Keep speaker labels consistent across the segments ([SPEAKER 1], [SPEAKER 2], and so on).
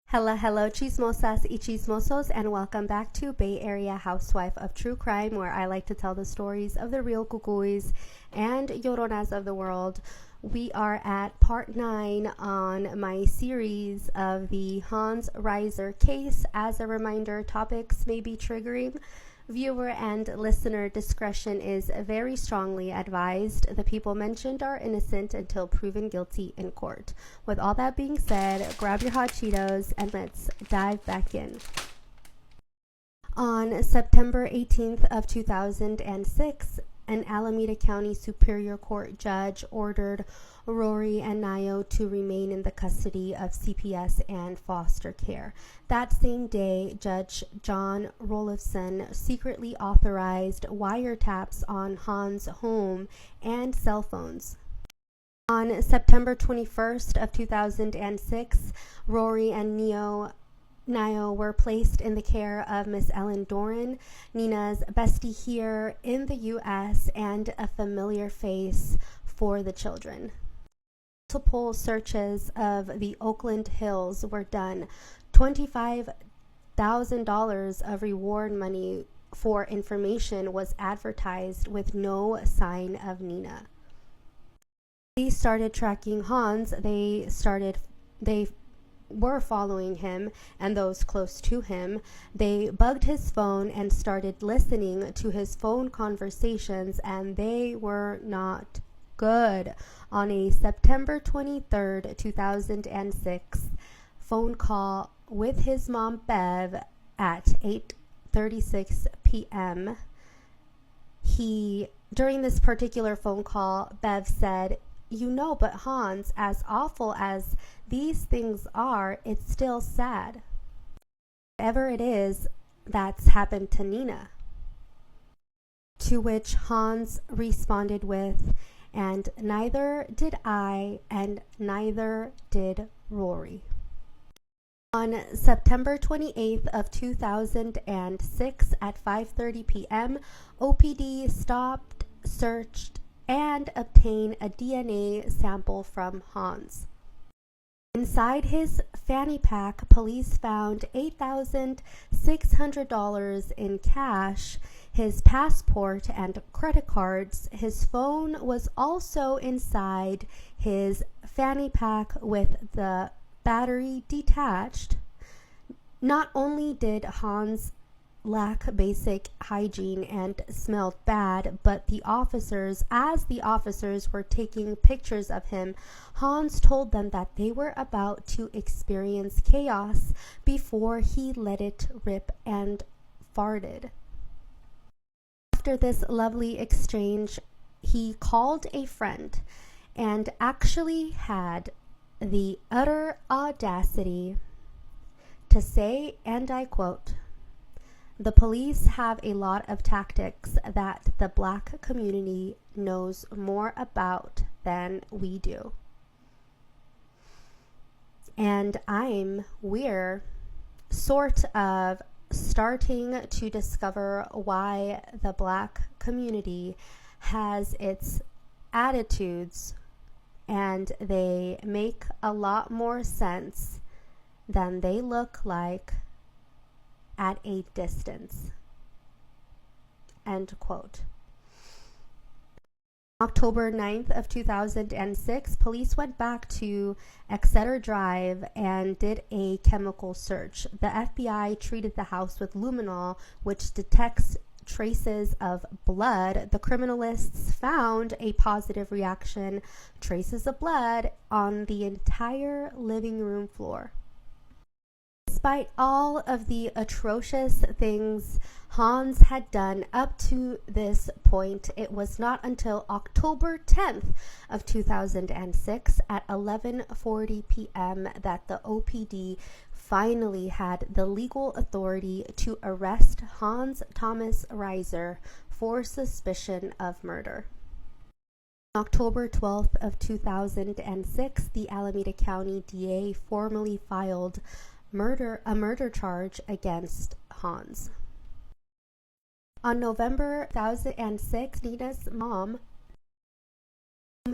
[SPEAKER 1] Hello, chismosas y chismosos, and welcome back to Bay Area Housewife of True Crime, where I like to tell the stories of the real cucuys and lloronas of the world. We are at part 9 on my series of the Hans Reiser case. As a reminder, topics may be triggering. Viewer and listener discretion is very strongly advised. The people mentioned are innocent until proven guilty in court. With all that being said, grab your hot Cheetos and let's dive back in. On September 18th of 2006, an Alameda County Superior Court judge ordered Rory and Nio to remain in the custody of CPS and foster care. That same day, Judge John Rolifson secretly authorized wiretaps on Hans' home and cell phones. On September 21st of 2006, Rory and Nio were placed in the care of Miss Ellen Doran, Nina's bestie here in the U.S. and a familiar face for the children. Multiple searches of the Oakland Hills were done. $25,000 of reward money for information was advertised with no sign of Nina. They started tracking Hans. They were following him and those close to him. They bugged his phone and started listening to his phone conversations, and they were not good. On a September 23rd, 2006 phone call with his mom Bev at 8:36 p.m. During this particular phone call, Bev said, but Hans, as awful as these things are, it's still sad. Whatever it is that's happened to Nina. To which Hans responded with, and neither did I, and neither did Rory. On September 28th of 2006 at 5:30 p.m., OPD stopped, searched, and obtained a DNA sample from Hans. Inside his fanny pack, police found $8,600 in cash, his passport and credit cards. His phone was also inside his fanny pack with the battery detached. Not only did Hans lack basic hygiene and smelled bad, but as the officers were taking pictures of him, Hans told them that they were about to experience chaos before he let it rip and farted. After this lovely exchange, he called a friend and actually had the utter audacity to say, and I quote, "The police have a lot of tactics that the Black community knows more about than we do. And we're sort of starting to discover why the Black community has its attitudes, and they make a lot more sense than they look like at a distance." End quote. October 9th of 2006, police went back to Exeter Drive and did a chemical search. The FBI treated the house with luminol, which detects traces of blood. The criminalists found a positive reaction, traces of blood, on the entire living room floor. Despite all of the atrocious things Hans had done up to this point, it was not until October 10th of 2006 at 11:40 p.m. that the OPD finally had the legal authority to arrest Hans Thomas Reiser for suspicion of murder. On October 12th of 2006, the Alameda County DA formally filed a murder charge against Hans. On November 2006, Nina's mom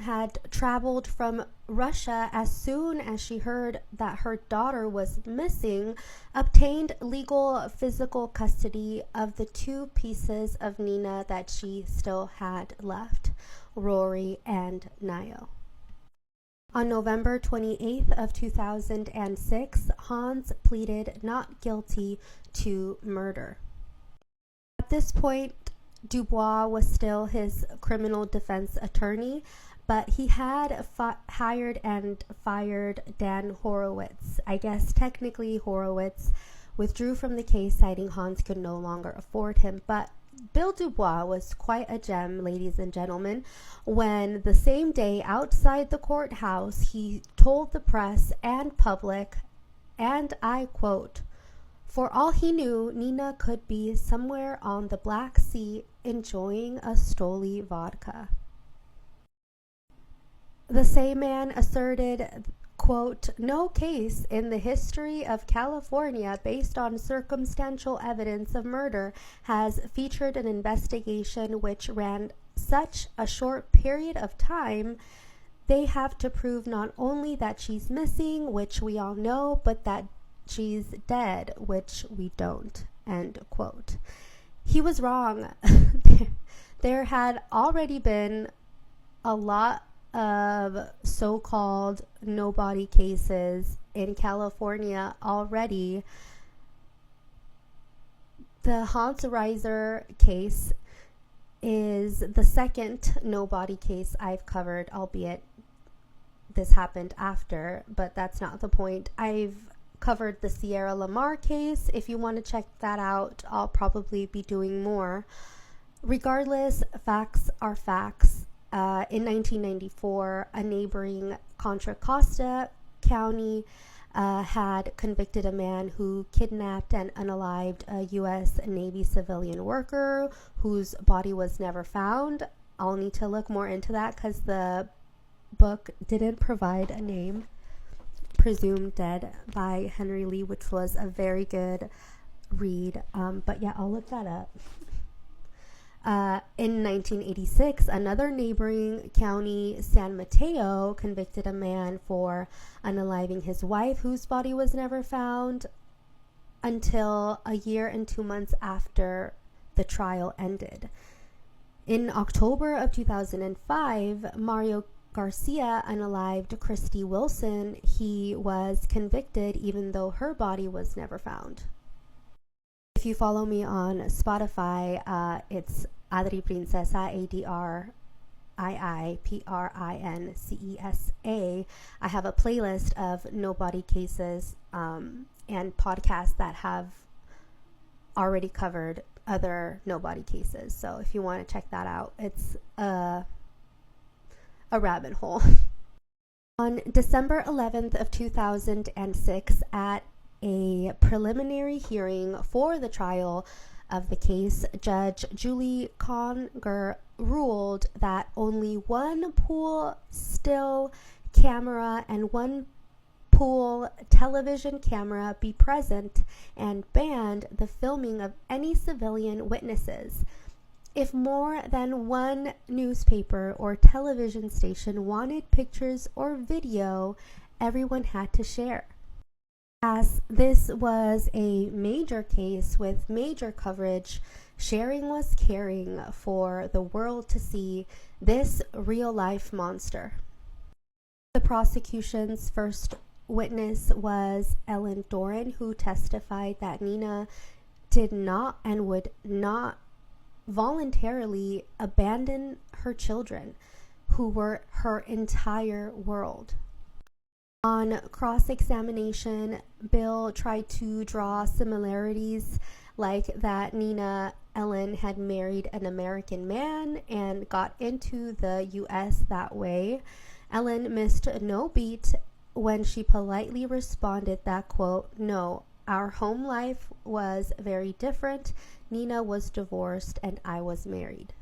[SPEAKER 1] had traveled from Russia as soon as she heard that her daughter was missing, obtained legal physical custody of the two pieces of Nina that she still had left, Rory and Niall. On November 28th of 2006, Hans pleaded not guilty to murder. At this point, Dubois was still his criminal defense attorney, but he had hired and fired Dan Horowitz. I guess technically Horowitz withdrew from the case, citing Hans could no longer afford him. But Bill Dubois was quite a gem, ladies and gentlemen, when the same day outside the courthouse he told the press and public, and I quote, "For all he knew, Nina could be somewhere on the Black Sea enjoying a Stoli vodka." The same man asserted, quote, "No case in the history of California based on circumstantial evidence of murder has featured an investigation which ran such a short period of time. They have to prove not only that she's missing, which we all know, but that she's dead, which we don't," end quote. He was wrong. There had already been a lot of so-called nobody cases in California already. The Hans Reiser case is the second nobody case I've covered, albeit this happened after, but that's not the point. I've covered the Sierra Lamar case. If you want to check that out, I'll probably be doing more. Regardless, facts are facts. In 1994, a neighboring Contra Costa County had convicted a man who kidnapped and unalived a U.S. Navy civilian worker whose body was never found. I'll need to look more into that because the book didn't provide a name. Presumed Dead by Henry Lee, which was a very good read. But yeah, I'll look that up. In 1986, another neighboring county, San Mateo, convicted a man for unaliving his wife, whose body was never found until a year and 2 months after the trial ended. In October of 2005, Mario Garcia unalived Christy Wilson. He was convicted even though her body was never found. If you follow me on Spotify, it's Adri Princesa, ADRIIPRINCESA. I have a playlist of nobody cases and podcasts that have already covered other nobody cases. So if you want to check that out, it's a rabbit hole. On December 11th of 2006, at a preliminary hearing for the trial of the case, Judge Julie Conger ruled that only one pool still camera and one pool television camera be present and banned the filming of any civilian witnesses. If more than one newspaper or television station wanted pictures or video, everyone had to share. As this was a major case with major coverage, sharing was caring for the world to see this real-life monster. The prosecution's first witness was Ellen Doran, who testified that Nina did not and would not voluntarily abandon her children, who were her entire world. On cross-examination, Bill tried to draw similarities, like that Nina Ellen had married an American man and got into the U.S. that way. Ellen missed no beat when she politely responded that, quote, "No, our home life was very different. Nina was divorced and I was married."